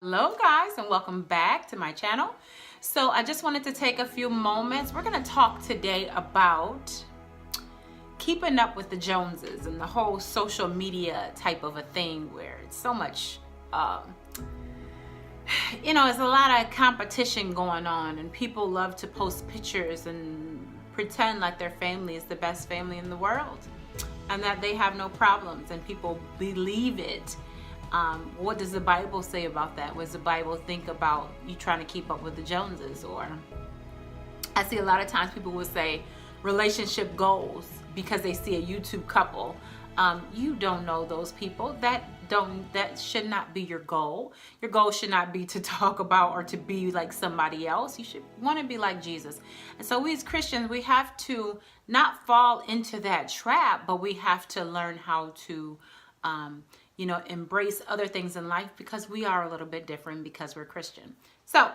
Hello guys, and welcome back to my channel. So I just wanted to take a few moments. We're going to talk today about keeping up with the Joneses and the whole social media type of a thing where it's so much there's a lot of competition going on, and people love to post pictures and pretend like their family is the best family in the world and that they have no problems, and people believe it. What does the Bible say about that? What does the Bible think about you trying to keep up with the Joneses? Or I see a lot of times people will say relationship goals because they see a YouTube couple. You don't know those people. That should not be your goal. Your goal should not be to talk about or to be like somebody else. You should want to be like Jesus. And so we as Christians, we have to not fall into that trap, but we have to learn how to embrace other things in life, because we are a little bit different because we're Christian. So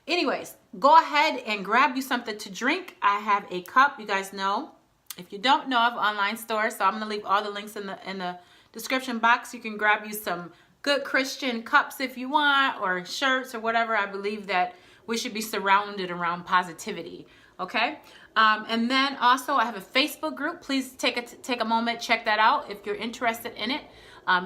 anyways, go ahead and grab you something to drink. I have a cup. You guys know, if you don't know, I have an online store, so I'm going to leave all the links in the description box. You can grab you some good Christian cups if you want, or shirts or whatever. I believe that we should be surrounded around positivity. Okay. And then also I have a Facebook group. Please take a moment, check that out if you're interested in it.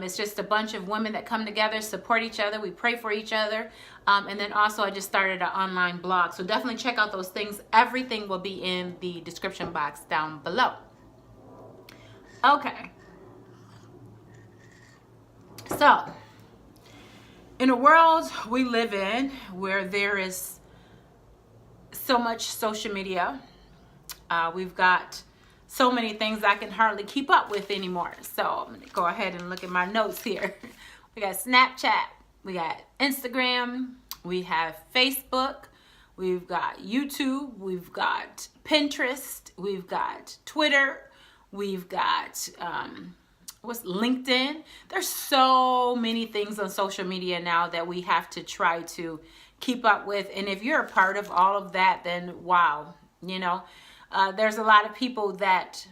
It's just a bunch of women that come together, support each other. We pray for each other. And then also I just started an online blog. So definitely check out those things. Everything will be in the description box down below. Okay. So in a world we live in where there is so much social media, we've got so many things I can hardly keep up with anymore. So I'm gonna go ahead and look at my notes here. We got Snapchat, we got Instagram, we have Facebook, we've got YouTube, we've got Pinterest, we've got Twitter, we've got LinkedIn. There's so many things on social media now that we have to try to keep up with. And if you're a part of all of that, then wow, there's a lot of people that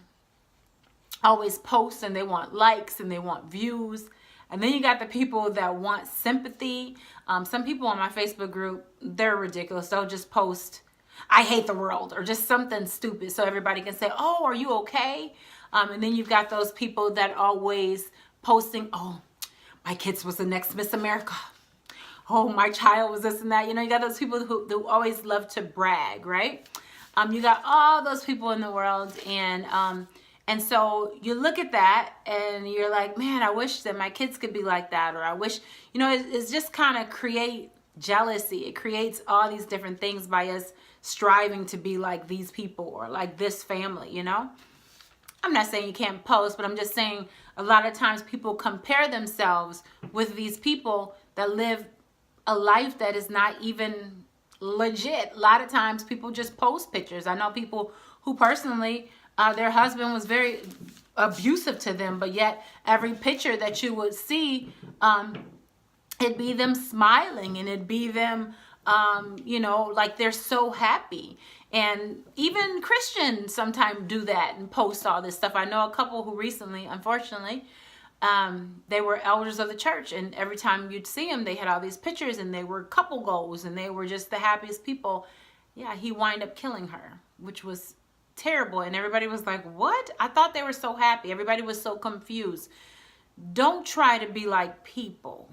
always post and they want likes and they want views. And then you got the people that want sympathy. Some people on my Facebook group, they're ridiculous. They'll just post, I hate the world, or just something stupid so everybody can say, oh, are you okay? And then you've got those people that always posting, oh, my kids was the next Miss America. Oh, my child was this and that. You got those people who always love to brag, right? You got all those people in the world, and so you look at that and you're like, man, I wish that my kids could be like that, or I wish, it's just kind of create jealousy. It creates all these different things by us striving to be like these people or like this family, I'm not saying you can't post, but I'm just saying a lot of times people compare themselves with these people that live a life that is not even legit. A lot of times people just post pictures. I know people who personally, their husband was very abusive to them, but yet every picture that you would see, it'd be them smiling, and it'd be them, like they're so happy. And even Christians sometimes do that and post all this stuff. I know a couple who recently, unfortunately, they were elders of the church, and every time you'd see them, they had all these pictures, and they were couple goals, and they were just the happiest people. Yeah, he wound up killing her, which was terrible. And everybody was like, what? I thought they were so happy. Everybody was so confused. Don't try to be like people.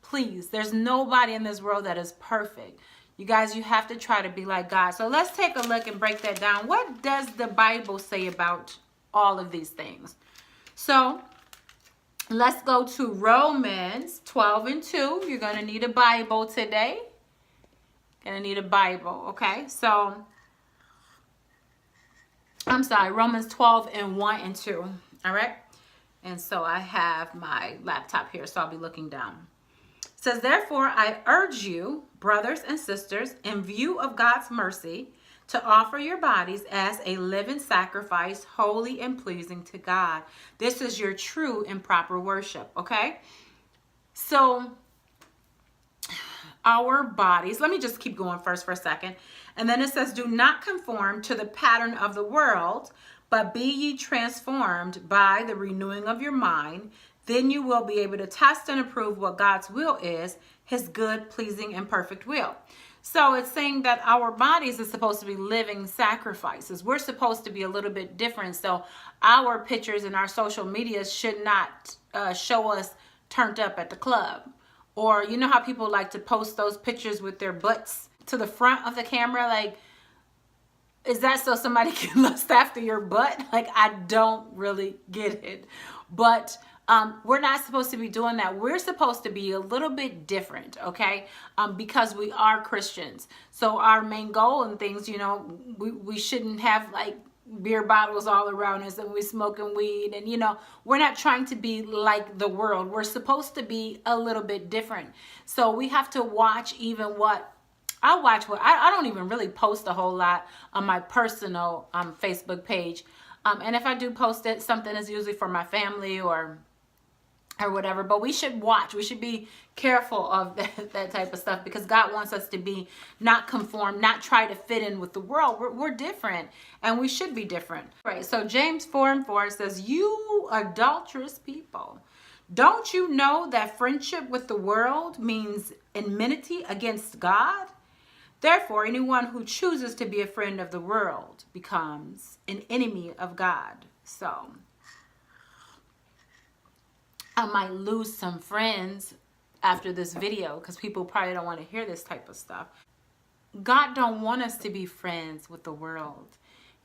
Please, there's nobody in this world that is perfect. You guys, you have to try to be like God. So let's take a look and break that down. What does the Bible say about all of these things? So let's go to Romans 12:2. You're going to need a Bible today. Going to need a Bible, okay? So, I'm sorry, Romans 12:1 and 2, all right? And so I have my laptop here, so I'll be looking down. It says, therefore, I urge you, brothers and sisters, in view of God's mercy, to offer your bodies as a living sacrifice, holy and pleasing to God. This is your true and proper worship, okay? So, our bodies, let me just keep going first for a second. And then it says, do not conform to the pattern of the world, but be ye transformed by the renewing of your mind, Then you will be able to test and approve what God's will is, his good, pleasing, and perfect will. So it's saying that our bodies are supposed to be living sacrifices. We're supposed to be a little bit different. So our pictures and our social media should not show us turned up at the club. Or you know how people like to post those pictures with their butts to the front of the camera? Like, is that so somebody can lust after your butt? Like, I don't really get it. But we're not supposed to be doing that. We're supposed to be a little bit different, okay? Because we are Christians. So our main goal and things, you know, we shouldn't have like beer bottles all around us and we're smoking weed. And, you know, we're not trying to be like the world. We're supposed to be a little bit different. So we have to watch even what I don't even really post a whole lot on my personal Facebook page. And if I do post it, something is usually for my family or whatever. But we should watch. We should be careful of that type of stuff, because God wants us to be not conform, not try to fit in with the world. We're different, and we should be different. Right. So James 4:4 says, "You adulterous people, don't you know that friendship with the world means enmity against God? Therefore, anyone who chooses to be a friend of the world becomes an enemy of God." So I might lose some friends after this video because people probably don't want to hear this type of stuff. God don't want us to be friends with the world.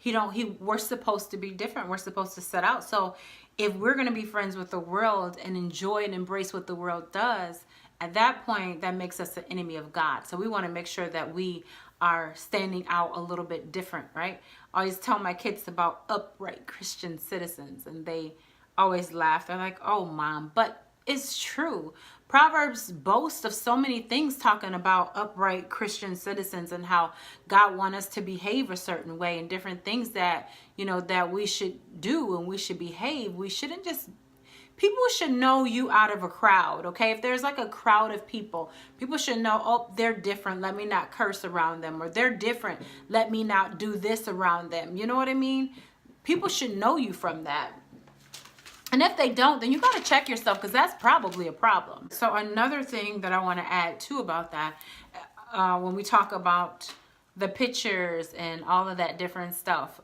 We're supposed to be different. We're supposed to set out. So if we're going to be friends with the world and enjoy and embrace what the world does, at that point, that makes us an enemy of God. So we want to make sure that we are standing out a little bit different, right? I always tell my kids about upright Christian citizens, and they always laugh. They're like, "Oh, Mom," but it's true. Proverbs boast of so many things talking about upright Christian citizens and how God wants us to behave a certain way and different things that, you know, that we should do and we should behave. We shouldn't just, people should know you out of a crowd, okay? If there's like a crowd of people, people should know, oh, they're different, let me not curse around them, or they're different, let me not do this around them. You know what I mean? People should know you from that. And if they don't, then you got to check yourself, because that's probably a problem. So another thing that I want to add too about that, when we talk about the pictures and all of that different stuff,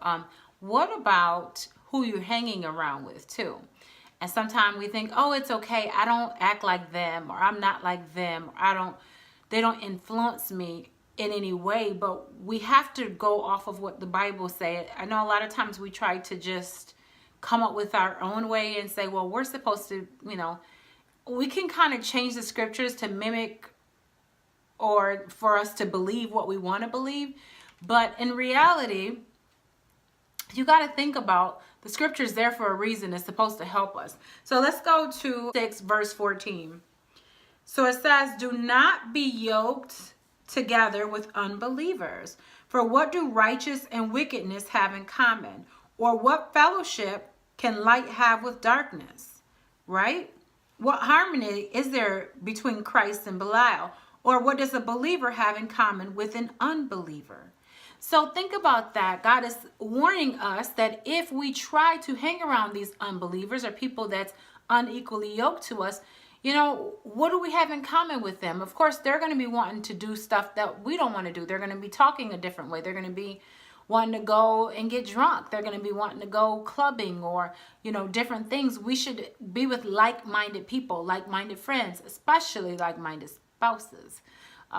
what about who you're hanging around with too? And sometimes we think, oh, it's okay, I don't act like them, or I'm not like them, or they don't influence me in any way. But we have to go off of what the Bible says. I know a lot of times we try to just come up with our own way and say, well, we're supposed to, you know, we can kind of change the scriptures to mimic or for us to believe what we want to believe. But in reality, you got to think about the scriptures there for a reason. It's supposed to help us. So let's go to 6 verse 14. So it says, "Do not be yoked together with unbelievers. For what do righteous and wickedness have in common? Or what fellowship can light have with darkness?" Right? "What harmony is there between Christ and Belial? Or what does a believer have in common with an unbeliever?" So think about that. God is warning us that if we try to hang around these unbelievers or people that's unequally yoked to us, you know, what do we have in common with them? Of course, they're going to be wanting to do stuff that we don't want to do. They're going to be talking a different way. They're going to be wanting to go and get drunk. They're going to be wanting to go clubbing or, you know, different things. We should be with like-minded people, like-minded friends, especially like-minded spouses.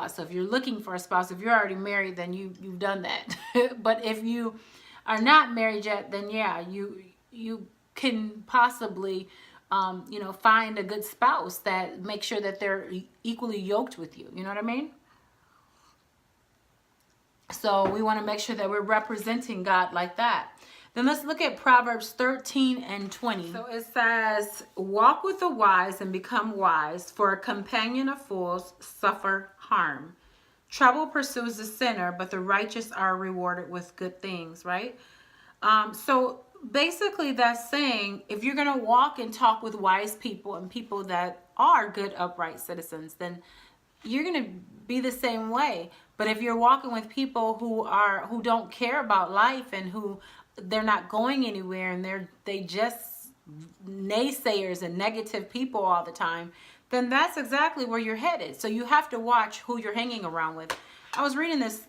So if you're looking for a spouse, if you're already married, then you've done that. But if you are not married yet, then yeah, you can possibly, you know, find a good spouse that makes sure that they're equally yoked with you. You know what I mean? So we want to make sure that we're representing God like that. Then let's look at Proverbs 13 and 20. So it says, "Walk with the wise and become wise, for a companion of fools suffer harm. Trouble pursues the sinner, but the righteous are rewarded with good things," right? So basically that's saying, if you're going to walk and talk with wise people and people that are good, upright citizens, then you're going to be the same way. But if you're walking with people who don't care about life and who they're not going anywhere and they just naysayers and negative people all the time, then that's exactly where you're headed. So you have to watch who you're hanging around with. I was reading this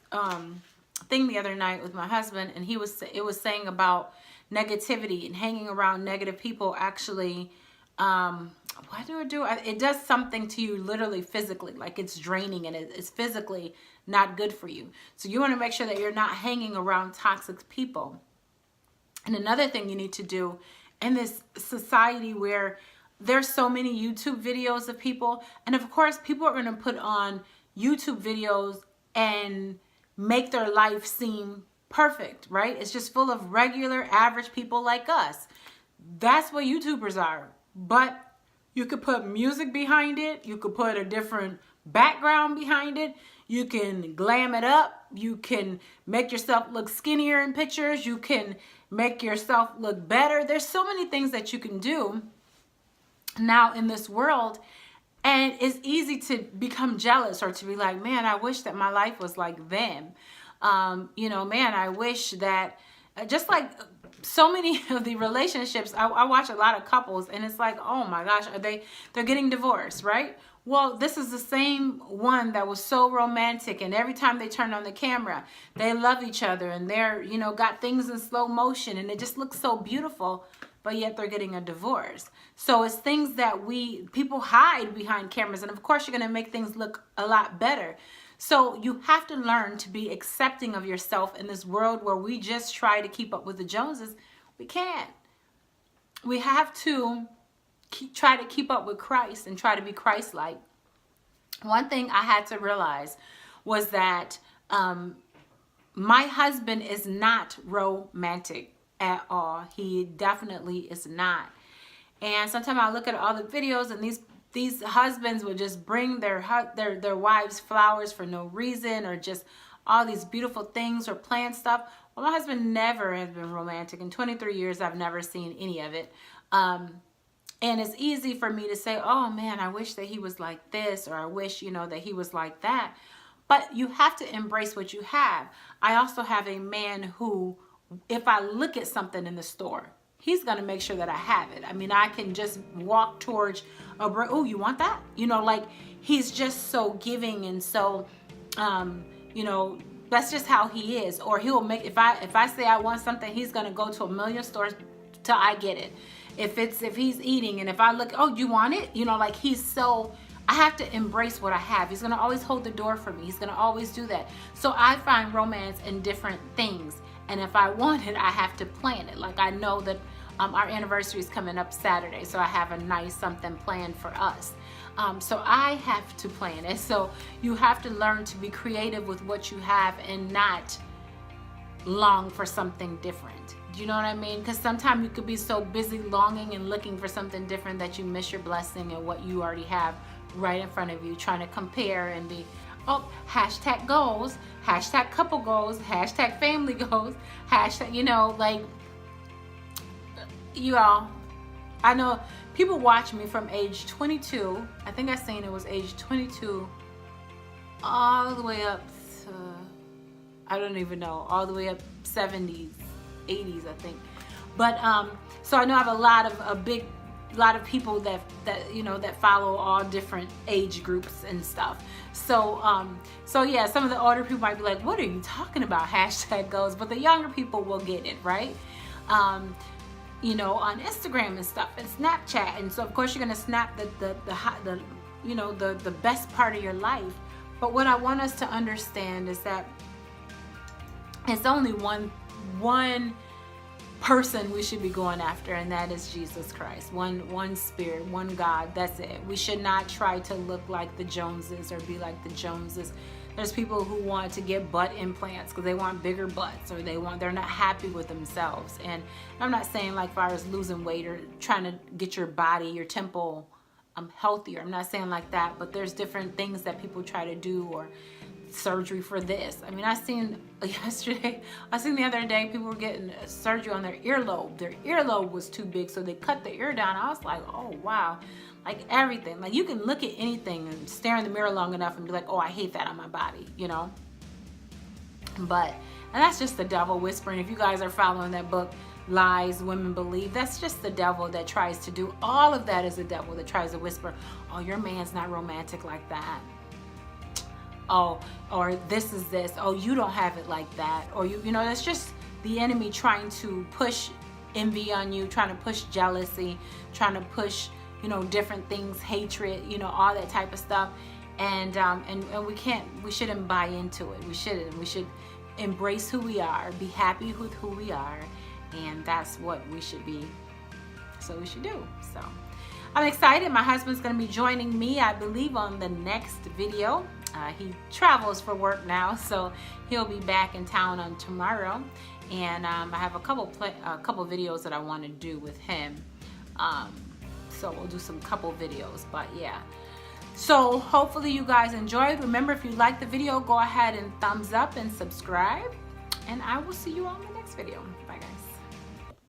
thing the other night with my husband, and it was saying about negativity and hanging around negative people actually, what do it do? It does something to you literally physically, like it's draining and it's physically not good for you. So you want to make sure that you're not hanging around toxic people. And another thing you need to do in this society where there's so many YouTube videos of people, and of course people are going to put on YouTube videos and make their life seem perfect, right? It's just full of regular average people like us. That's what YouTubers are. But you could put music behind it. You could put a different background behind it. You can glam it up. You can make yourself look skinnier in pictures. You can make yourself look better. There's so many things that you can do now in this world. And it's easy to become jealous or to be like, man, I wish that my life was like them. Man, I wish that, just like so many of the relationships, I watch a lot of couples, and it's like, oh my gosh, they're getting divorced, right? Well, this is the same one that was so romantic, and every time they turn on the camera, they love each other, and they're, got things in slow motion, and it just looks so beautiful, but yet they're getting a divorce. So it's things that people hide behind cameras, and of course you're going to make things look a lot better. So you have to learn to be accepting of yourself in this world where we just try to keep up with the Joneses. We can't. We have to try to keep up with Christ and try to be Christ-like. One thing I had to realize was that my husband is not romantic at all. He definitely is not. And sometimes I look at all the videos, and these husbands would just bring their wives flowers for no reason, or just all these beautiful things, or plan stuff. Well, my husband never has been romantic. In 23 years, I've never seen any of it. And it's easy for me to say, oh man, I wish that he was like this, or I wish, that he was like that. But you have to embrace what you have. I also have a man who, if I look at something in the store, he's going to make sure that I have it. I mean, I can just walk towards oh, you want that? Like he's just so giving, and so, that's just how he is. Or he'll make, if I say I want something, he's going to go to a million stores till I get it. If he's eating, and if I look, oh, you want it? Like he's so, I have to embrace what I have. He's going to always hold the door for me. He's going to always do that. So I find romance in different things. And if I want it, I have to plan it. Like I know that our anniversary is coming up Saturday, so I have a nice something planned for us. So I have to plan it. So you have to learn to be creative with what you have and not long for something different. Do you know what I mean? Because sometimes you could be so busy longing and looking for something different that you miss your blessing and what you already have right in front of you, trying to compare and be, oh, hashtag goals, hashtag couple goals, hashtag family goals, hashtag, like, you all, I know people watch me from age 22. I think I seen it was age 22 all the way up to, I don't even know, all the way up 70s, 80s, I think. But so I know I have a lot of people that follow all different age groups and stuff. So yeah, some of the older people might be like, what are you talking about, hashtag goals? But the younger people will get it, right? On Instagram and stuff, and Snapchat, and so of course you're gonna snap the best part of your life. But what I want us to understand is that it's only one person we should be going after, and that is Jesus Christ. One spirit, one God. That's it. We should not try to look like the Joneses or be like the Joneses. There's people who want to get butt implants because they want bigger butts, or they're not happy with themselves. And I'm not saying like far as losing weight or trying to get your body, your temple healthier. I'm not saying like that, but there's different things that people try to do, or surgery for this. I mean, I seen the other day, people were getting surgery on their earlobe. Their earlobe was too big, so they cut the ear down. I was like, oh wow. Like everything, like you can look at anything and stare in the mirror long enough and be like, oh, I hate that on my body, But, and that's just the devil whispering. If you guys are following that book, lies women believe. That's just the devil that tries to do. All of that is the devil that tries to whisper, oh, your man's not romantic like that. Oh, or this is this. Oh, you don't have it like that. Or you know, that's just the enemy trying to push envy on you, trying to push jealousy, trying to push, you know, different things, hatred, you know, all that type of stuff. And we shouldn't buy into it. We shouldn't. We should embrace who we are, be happy with who we are, and that's what we should be. So we should do. So I'm excited. My husband's going to be joining me, I believe, on the next video. He travels for work now, so he'll be back in town on tomorrow. And I have a couple videos that I want to do with him. So we'll do some couple videos, but yeah. So hopefully you guys enjoyed. Remember, if you liked the video, go ahead and thumbs up and subscribe. And I will see you all in the next video. Bye, guys.